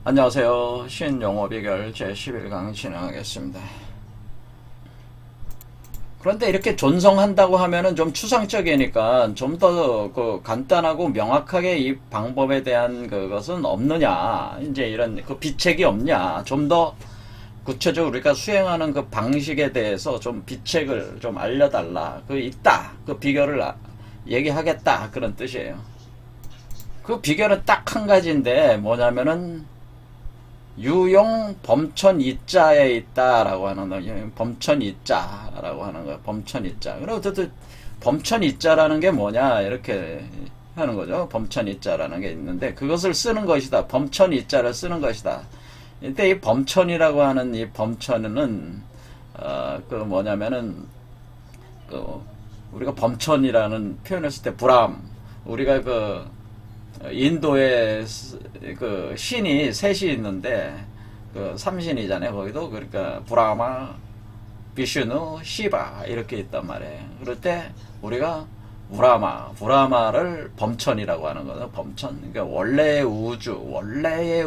안녕하세요. 신용어 비결 제11강 진행하겠습니다. 그런데 이렇게 존성한다고 하면은 좀 추상적이니까 좀 더 그 간단하고 명확하게 이 방법에 대한 그것은 없느냐. 이제 이런 그 비책이 없냐. 좀 더 구체적으로 우리가 수행하는 그 방식에 대해서 좀 비책을 좀 알려달라. 그 있다. 그 비결을 얘기하겠다. 그런 뜻이에요. 그 비결은 딱 한 가지인데 뭐냐면은 유용 범천 이자에 있다라고 하는 거. 범천 이자라고 하는 거야. 범천 이자. 그리고 어쨌든 범천 이자라는 게 뭐냐 이렇게 하는 거죠. 범천 이자라는 게 있는데 그것을 쓰는 것이다. 범천 이자를 쓰는 것이다. 이때 이 범천이라고 하는 이 범천은 그 뭐냐면은 그 우리가 범천이라는 표현을 쓸 때 불암 우리가 그 인도에 그 신이 셋이 있는데 그 삼신이잖아요. 거기도 그러니까 브라마, 비슈누, 시바 이렇게 있단 말이에요. 그럴 때 우리가 브라마를 범천이라고 하는 거죠. 범천. 그러니까 원래의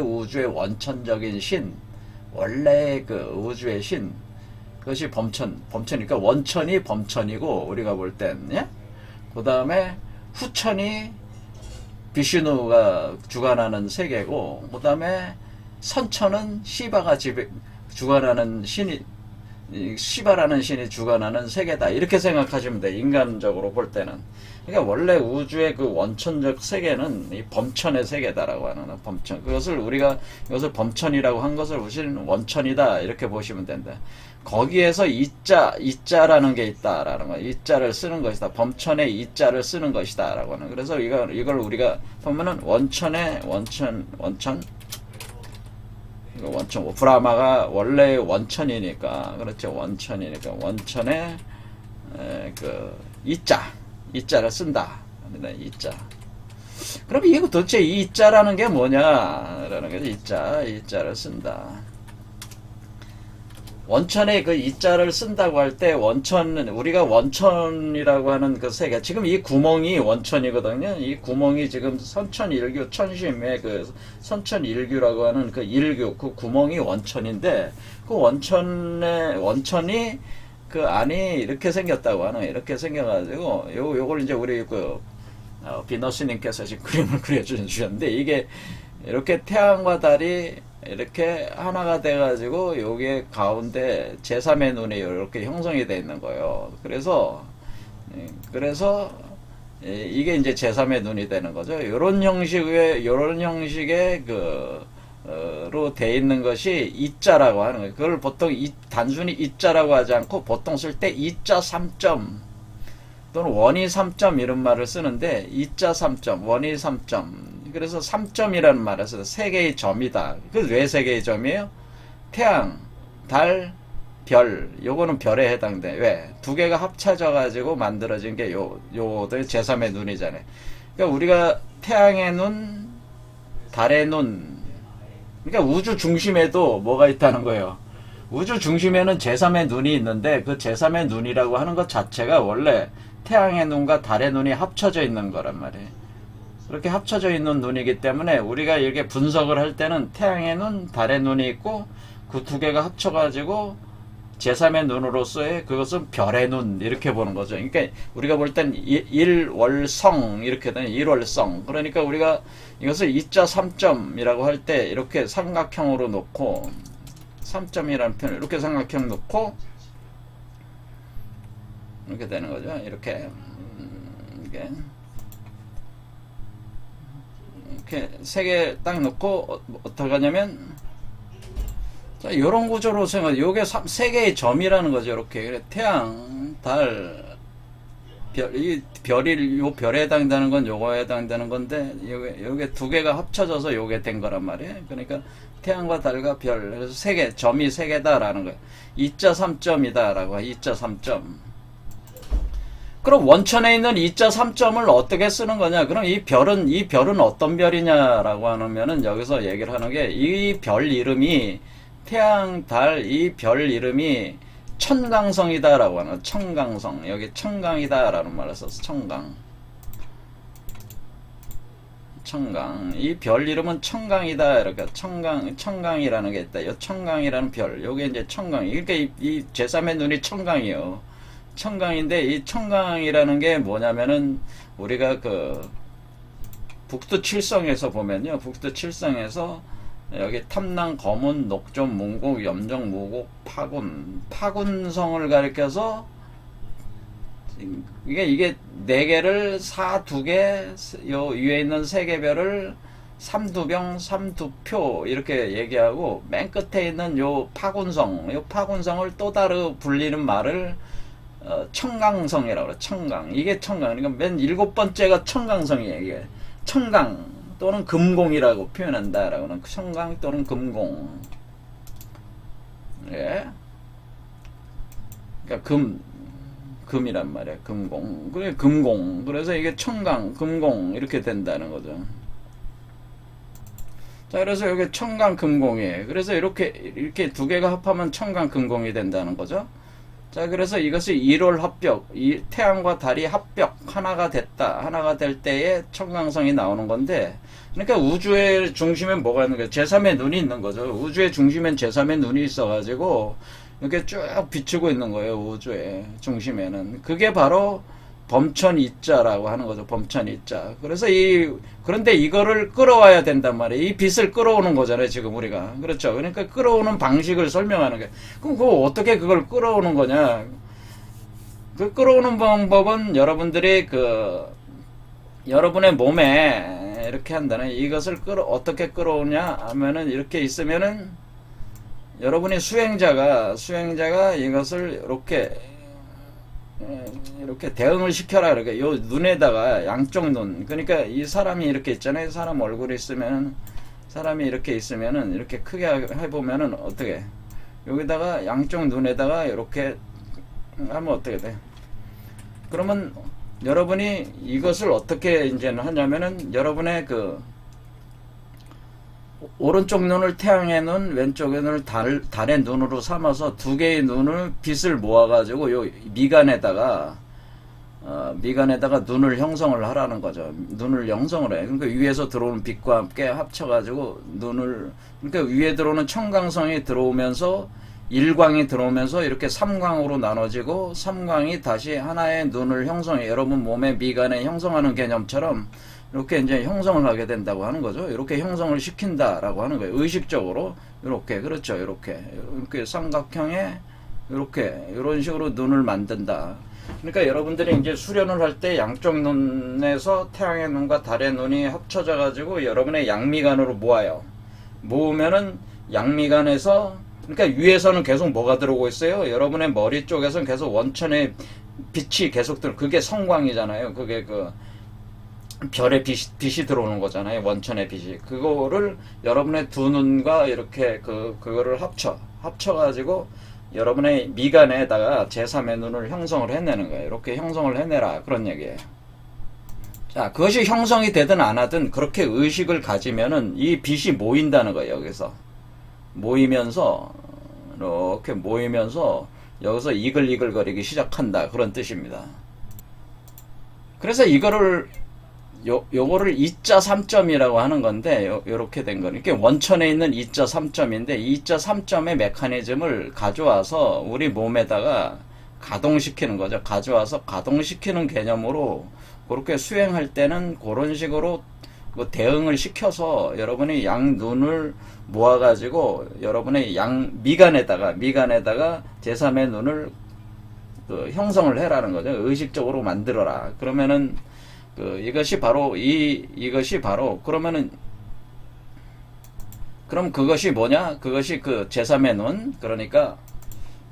우주의 원천적인 신, 원래의 그 우주의 신. 그것이 범천이니까 원천이 범천이고 우리가 볼 땐, 예? 그 다음에 후천이 비슈누가 주관하는 세계고, 그 다음에 선천은 시바가 주관하는 신이, 시바라는 신이 주관하는 세계다. 이렇게 생각하시면 돼. 인간적으로 볼 때는. 그러니까 원래 우주의 그 원천적 세계는 이 범천의 세계다라고 하는 범천. 이것을 범천이라고 한 것을 우리는 원천이다. 이렇게 보시면 된다. 거기에서 이자라는 게 있다라는 거야. 이자를 쓰는 것이다. 범천의 이자를 쓰는 것이다. 라고 하는. 그래서 이걸 우리가 보면은 원천, 브라마가 원래 원천이니까, 그렇죠. 원천이니까, 원천의, 그, 이자를 쓴다. 이자. 그럼 이게 도대체 이자라는 게 뭐냐라는 거지. 이자를 쓴다. 원천의 그 이자를 쓴다고 할 때 우리가 원천이라고 하는 그 세계, 지금 이 구멍이 원천이거든요. 이 구멍이 지금 선천일규, 천심의 그 선천일규라고 하는 그 일규, 그 구멍이 원천인데, 그 원천이 그 안이 이렇게 생겼다고 하는, 이렇게 생겨가지고, 요걸 이제 우리 비너스님께서 지금 그림을 그려주셨는데, 이게 이렇게 태양과 달이 이렇게 하나가 돼가지고 여기에 가운데 제3의 눈이 이렇게 형성이 되어 있는 거예요. 그래서 이게 이제 제3의 눈이 되는 거죠. 이런 형식의 로 돼 있는 것이 이자라고 하는 거예요. 그걸 보통 단순히 이자라고 하지 않고 보통 쓸 때 이자 3점 또는 원이 3점 이런 말을 쓰는데, 이자 3점, 원이 3점. 그래서 3점이라는 말을 써서 세 개의 점이다. 그래서 왜 세 개의 점이에요? 태양, 달, 별. 요거는 별에 해당돼. 왜? 두 개가 합쳐져 가지고 만들어진 게 요들 제3의 눈이잖아요. 그러니까 우리가 태양의 눈, 달의 눈. 그러니까 우주 중심에도 뭐가 있다는 거예요. 우주 중심에는 제3의 눈이 있는데, 그 제3의 눈이라고 하는 것 자체가 원래 태양의 눈과 달의 눈이 합쳐져 있는 거란 말이에요. 그렇게 합쳐져 있는 눈이기 때문에 우리가 이렇게 분석을 할 때는 태양의 눈, 달의 눈이 있고 그 두 개가 합쳐가지고 제3의 눈으로서의 그것은 별의 눈 이렇게 보는 거죠. 그러니까 우리가 볼 땐 일월성 이렇게 되는 일월성. 그러니까 우리가 이것을 이자 3점이라고 할 때 이렇게 삼각형으로 놓고 3점이라는 표현을 이렇게 삼각형 놓고 이렇게 되는 거죠. 이렇게 세 개 딱 넣고 어떻게 하냐면, 자, 요런 구조로 생각해. 요게 세 개의 점이라는 거죠. 이렇게. 그래, 태양, 달, 이 요 별에 해당되는 건 요거에 해당되는 건데, 요게 두 개가 합쳐져서 요게 된 거란 말이에요. 그러니까 태양과 달과 별. 그래서 점이 세 개다라는 거예요. 2자 3점이다라고 해. 2자 3점. 그럼 원천에 있는 2자 3점을 어떻게 쓰는 거냐? 그럼 이 별은 어떤 별이냐라고 하면은 여기서 얘기를 하는 게, 이 별 이름이 태양, 달, 이 별 이름이 천강성이다라고 하는, 청강성. 여기 청강이다라는 말을 써서 청강. 청강. 이 별 이름은 청강이다. 이렇게 청강이라는 게 있다. 이 청강이라는 별. 요게 이제 청강. 그러니까 이 제3의 눈이 청강이요. 청강인데 이 청강이라는 게 뭐냐면은 우리가 그 북두 칠성에서 보면요. 북두 칠성에서 여기 탐낭, 거문, 녹존, 문곡, 염정, 무곡, 파군성을 가리켜서 이게 네 개를 사 두 개, 요 위에 있는 세 개 별을 삼두병, 삼두표 이렇게 얘기하고 맨 끝에 있는 요 파군성을 또 다르 불리는 말을 청강성이라고 그래. 청강. 이게 청강. 그러니까 맨 일곱 번째가 청강성이에요. 이게 청강 또는 금공이라고 표현한다라고는 청강 또는 금공. 예. 그러니까 금이란 말이야. 금공. 그래 금공. 그래서 이게 청강, 금공 이렇게 된다는 거죠. 자, 그래서 여기 청강 금공이에요. 그래서 이렇게 두 개가 합하면 청강 금공이 된다는 거죠. 자, 그래서 이것이 일월 합벽, 태양과 달이 합벽, 하나가 됐다. 하나가 될 때에 청강성이 나오는 건데, 그러니까 우주의 중심에 뭐가 있는 거예요? 제3의 눈이 있는 거죠. 우주의 중심엔 제3의 눈이 있어가지고, 이렇게 쭉 비추고 있는 거예요. 우주의 중심에는. 그게 바로 범천이자라고 하는 거죠. 범천이자. 그래서 그런데 이거를 끌어와야 된단 말이에요. 이 빛을 끌어오는 거잖아요. 지금 우리가. 그렇죠. 그러니까 끌어오는 방식을 설명하는 거예요. 그럼 어떻게 그걸 끌어오는 거냐. 그 끌어오는 방법은 여러분들이 여러분의 몸에 이렇게 한다는, 이것을 어떻게 끌어오냐 하면은 이렇게 있으면은 여러분이 수행자가 이것을 이렇게 대응을 시켜라. 이렇게 요 눈에다가 양쪽 눈, 그러니까 이 사람이 이렇게 있잖아요. 사람 얼굴이 있으면은, 사람이 이렇게 있으면은 이렇게 크게 해보면은 어떻게, 여기다가 양쪽 눈에다가 이렇게 하면 어떻게 돼? 그러면 여러분이 이것을 어떻게 이제는 하냐면은 여러분의 오른쪽 눈을 태양의 눈, 왼쪽의 눈을 달의 눈으로 삼아서 두 개의 눈을 빛을 모아가지고 요 미간에다가 눈을 형성을 하라는 거죠. 눈을 형성을 해. 그러니까 위에서 들어오는 빛과 함께 합쳐가지고 그러니까 위에 들어오는 청강성이 들어오면서 일광이 들어오면서 이렇게 삼광으로 나눠지고, 삼광이 다시 하나의 눈을 형성해. 여러분 몸의 미간에 형성하는 개념처럼 이렇게 이제 형성을 하게 된다고 하는 거죠. 이렇게 형성을 시킨다라고 하는 거예요. 의식적으로 이렇게, 그렇죠. 이렇게 삼각형에 이런 식으로 눈을 만든다. 그러니까 여러분들이 이제 수련을 할 때 양쪽 눈에서 태양의 눈과 달의 눈이 합쳐져 가지고 여러분의 양미간으로 모아요. 모으면은 양미간에서, 그러니까 위에서는 계속 뭐가 들어오고 있어요? 여러분의 머리 쪽에서는 계속 원천의 빛이 계속 그게 성광이잖아요. 그게 별의 빛이 들어오는 거잖아요. 원천의 빛이. 그거를 여러분의 두 눈과 이렇게 그거를 합쳐가지고 여러분의 미간에다가 제3의 눈을 형성을 해내는 거예요. 이렇게 형성을 해내라. 그런 얘기예요. 자, 그것이 형성이 되든 안 하든 그렇게 의식을 가지면은 이 빛이 모인다는 거예요. 여기서. 이렇게 모이면서 여기서 이글이글거리기 시작한다. 그런 뜻입니다. 그래서 요거를 2자 3점이라고 하는 건데, 요렇게 된 거는, 이게 원천에 있는 2자 3점인데, 2자 3점의 메커니즘을 가져와서 우리 몸에다가 가동시키는 거죠. 가져와서 가동시키는 개념으로 그렇게 수행할 때는 그런 식으로 대응을 시켜서 여러분이 양 눈을 모아가지고 여러분의 양 미간에다가 제3의 눈을 형성을 해라는 거죠. 의식적으로 만들어라. 그러면은 이것이 바로 그러면은, 그럼 그것이 뭐냐? 그것이 제3의 눈.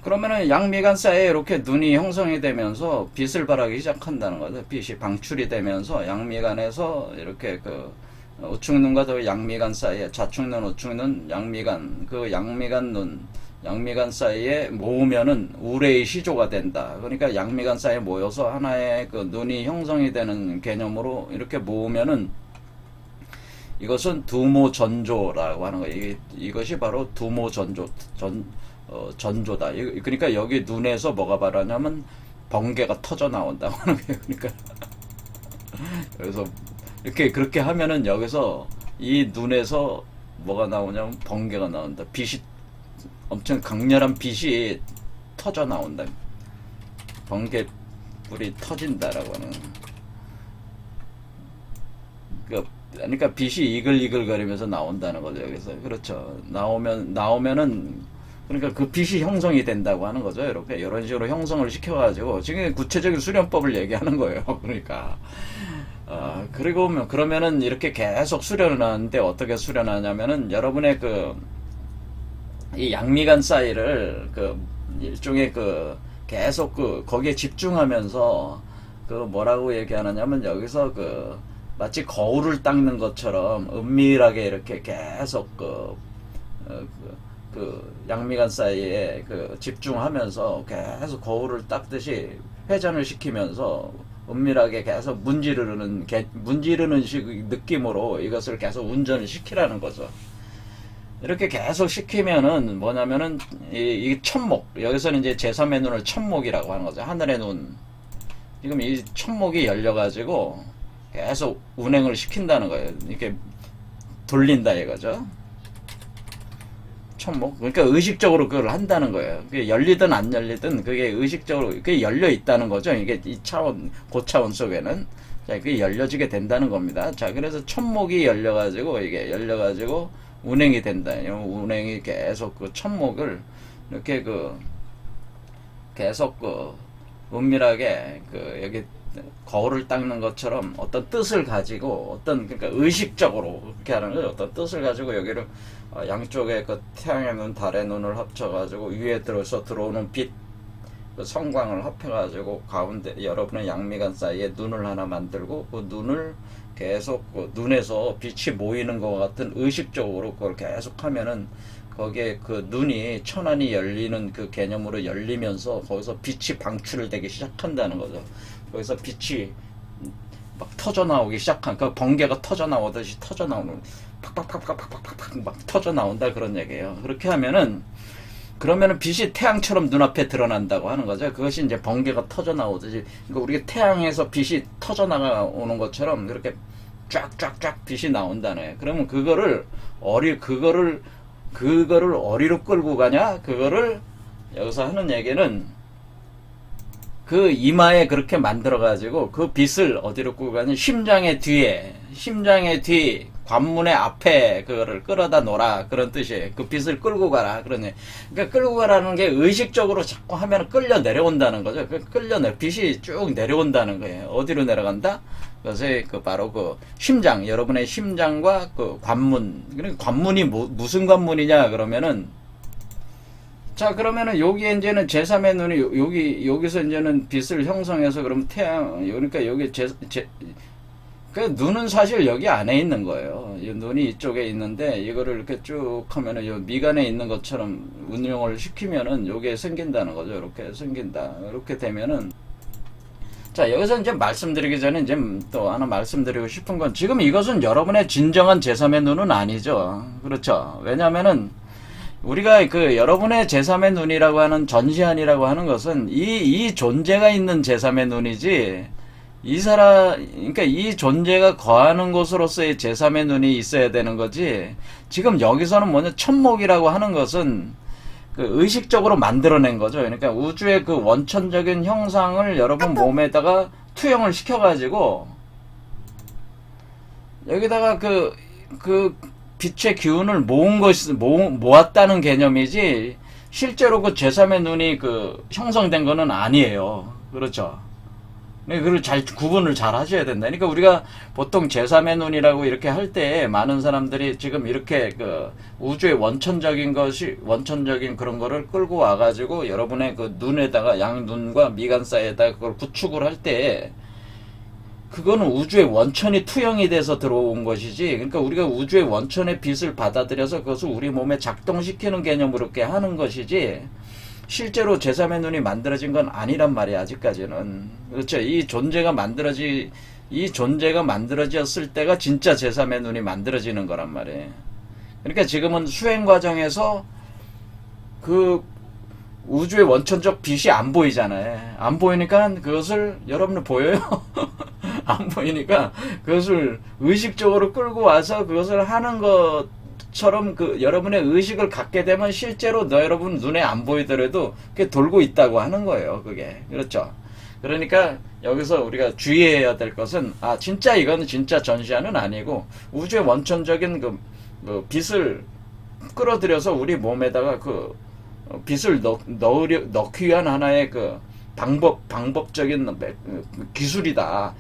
그러면은 양미간 사이에 이렇게 눈이 형성이 되면서 빛을 발하기 시작한다는 거죠. 빛이 방출이 되면서 양미간에서 이렇게 우측눈과 더 양미간 사이에, 좌측눈, 우측눈, 양미간, 양미간 사이에 모으면은 우레의 시조가 된다. 그러니까 양미간 사이에 모여서 하나의 눈이 형성이 되는 개념으로 이렇게 모으면은 이것은 두모전조라고 하는 거예요. 이것이 바로 두모전조, 전조다. 그러니까 여기 눈에서 뭐가 발하냐면 번개가 터져 나온다고 하는 거예요. 그러니까 그래서 이렇게 그렇게 하면은 여기서 이 눈에서 뭐가 나오냐면 번개가 나온다. 빛이 엄청 강렬한 빛이 터져 나온다. 번개불이 터진다라고 하는. 그러니까 빛이 이글이글거리면서 나온다는 거죠. 여기서. 그렇죠. 나오면은 그러니까 그 빛이 형성이 된다고 하는 거죠. 이렇게 이런 식으로 형성을 시켜가지고 지금 구체적인 수련법을 얘기하는 거예요. 그러니까 그리고 그러면은 이렇게 계속 수련을 하는데 어떻게 수련하냐면은 여러분의 이 양미간 사이를 일종의 계속 거기에 집중하면서 뭐라고 얘기하느냐면 여기서 마치 거울을 닦는 것처럼 은밀하게 이렇게 계속 양미간 사이에 집중하면서 계속 거울을 닦듯이 회전을 시키면서 은밀하게 계속 문지르는 식 느낌으로 이것을 계속 운전을 시키라는 거죠. 이렇게 계속 시키면은 뭐냐면은 이 천목, 여기서는 이제 제3의 눈을 천목이라고 하는 거죠. 하늘의 눈. 지금 이 천목이 열려가지고 계속 운행을 시킨다는 거예요. 이렇게 돌린다 이거죠. 천목. 그러니까 의식적으로 그걸 한다는 거예요. 그게 열리든 안 열리든 그게 의식적으로 그게 열려 있다는 거죠. 이게 이 차원, 고차원 속에는. 자, 그게 열려지게 된다는 겁니다. 자, 그래서 천목이 열려가지고 이게 열려가지고 운행이 된다. 운행이 계속 천목을 이렇게 계속 은밀하게 여기 거울을 닦는 것처럼 어떤 뜻을 가지고 그러니까 의식적으로 그렇게 하는 거죠. 어떤 뜻을 가지고 여기를 양쪽에 태양의 눈, 달의 눈을 합쳐가지고 위에 들어오는 빛, 성광을 합해가지고 가운데 여러분의 양미간 사이에 눈을 하나 만들고 그 눈을 계속 눈에서 빛이 모이는 것 같은 의식적으로 그걸 계속 하면은 거기에 눈이 천안이 열리는 개념으로 열리면서 거기서 빛이 방출되기 시작한다는 거죠. 거기서 빛이 막 터져 나오기 시작한 번개가 터져 나오듯이 터져 나오는 팍팍팍팍팍팍팍 막 터져 나온다 그런 얘기예요. 그렇게 하면은 그러면은 빛이 태양처럼 눈앞에 드러난다고 하는 거죠. 그것이 이제 번개가 터져 나오듯이 그러니까 우리가 태양에서 빛이 터져 나오는 것처럼 그렇게 쫙쫙쫙 빛이 나온다네. 그러면 그거를 어디로 끌고 가냐? 그거를 여기서 하는 얘기는 이마에 그렇게 만들어가지고 그 빛을 어디로 끌고 가냐? 심장의 뒤, 관문의 앞에 그거를 끌어다 놓으라. 그런 뜻이에요. 그 빛을 끌고 가라. 그러네. 그러니까 끌고 가라는 게 의식적으로 자꾸 하면 끌려 내려온다는 거죠. 빛이 쭉 내려온다는 거예요. 어디로 내려간다? 그것이 바로 심장, 여러분의 심장과 관문. 그러니까 관문이 무슨 관문이냐? 그러면은 자, 그러면은 여기에 이제는 제3의 눈이 여기서 이제는 빛을 형성해서 그럼 그러니까 여기 눈은 사실 여기 안에 있는 거예요. 이 눈이 이쪽에 있는데 이거를 이렇게 쭉 하면은 요 미간에 있는 것처럼 운용을 시키면은 요게 생긴다는 거죠. 이렇게 생긴다. 이렇게 되면은 자, 여기서 이제 말씀드리기 전에 이제 또 하나 말씀드리고 싶은 건 지금 이것은 여러분의 진정한 제3의 눈은 아니죠. 그렇죠. 왜냐면은 우리가 여러분의 제3의 눈이라고 하는 전시안이라고 하는 것은 이 존재가 있는 제3의 눈이지 그러니까 이 존재가 거하는 곳으로서의 제3의 눈이 있어야 되는 거지. 지금 여기서는 천목이라고 하는 것은 의식적으로 만들어낸 거죠. 그러니까 우주의 원천적인 형상을 여러분 몸에다가 투영을 시켜가지고 여기다가 빛의 기운을 모았다는 개념이지 실제로 제3의 눈이 형성된 거는 아니에요. 그렇죠. 그걸 구분을 잘 하셔야 된다. 그러니까 우리가 보통 제3의 눈이라고 이렇게 할 때 많은 사람들이 지금 이렇게 우주의 원천적인 그런 거를 끌고 와가지고 여러분의 눈에다가 양눈과 미간 사이에다가 그걸 구축을 할 때 그거는 우주의 원천이 투영이 돼서 들어온 것이지. 그러니까 우리가 우주의 원천의 빛을 받아들여서 그것을 우리 몸에 작동시키는 개념으로 이렇게 하는 것이지. 실제로 제3의 눈이 만들어진 건 아니란 말이야, 아직까지는. 그렇죠. 이 존재가 만들어졌을 때가 진짜 제3의 눈이 만들어지는 거란 말이에요. 그러니까 지금은 수행 과정에서 우주의 원천적 빛이 안 보이잖아요. 안 보이니까 그것을 여러분들 보여요? 안 보이니까 그것을 의식적으로 끌고 와서 그것을 하는 것처럼 그 여러분의 의식을 갖게 되면 실제로 여러분 눈에 안 보이더라도 그게 돌고 있다고 하는 거예요. 그게. 그렇죠. 그러니까 여기서 우리가 주의해야 될 것은 진짜 이거는 진짜 전시안은 아니고 우주의 원천적인 그 빛을 끌어들여서 우리 몸에다가 그 빛을 넣기 위한 하나의 그 방법적인 기술이다.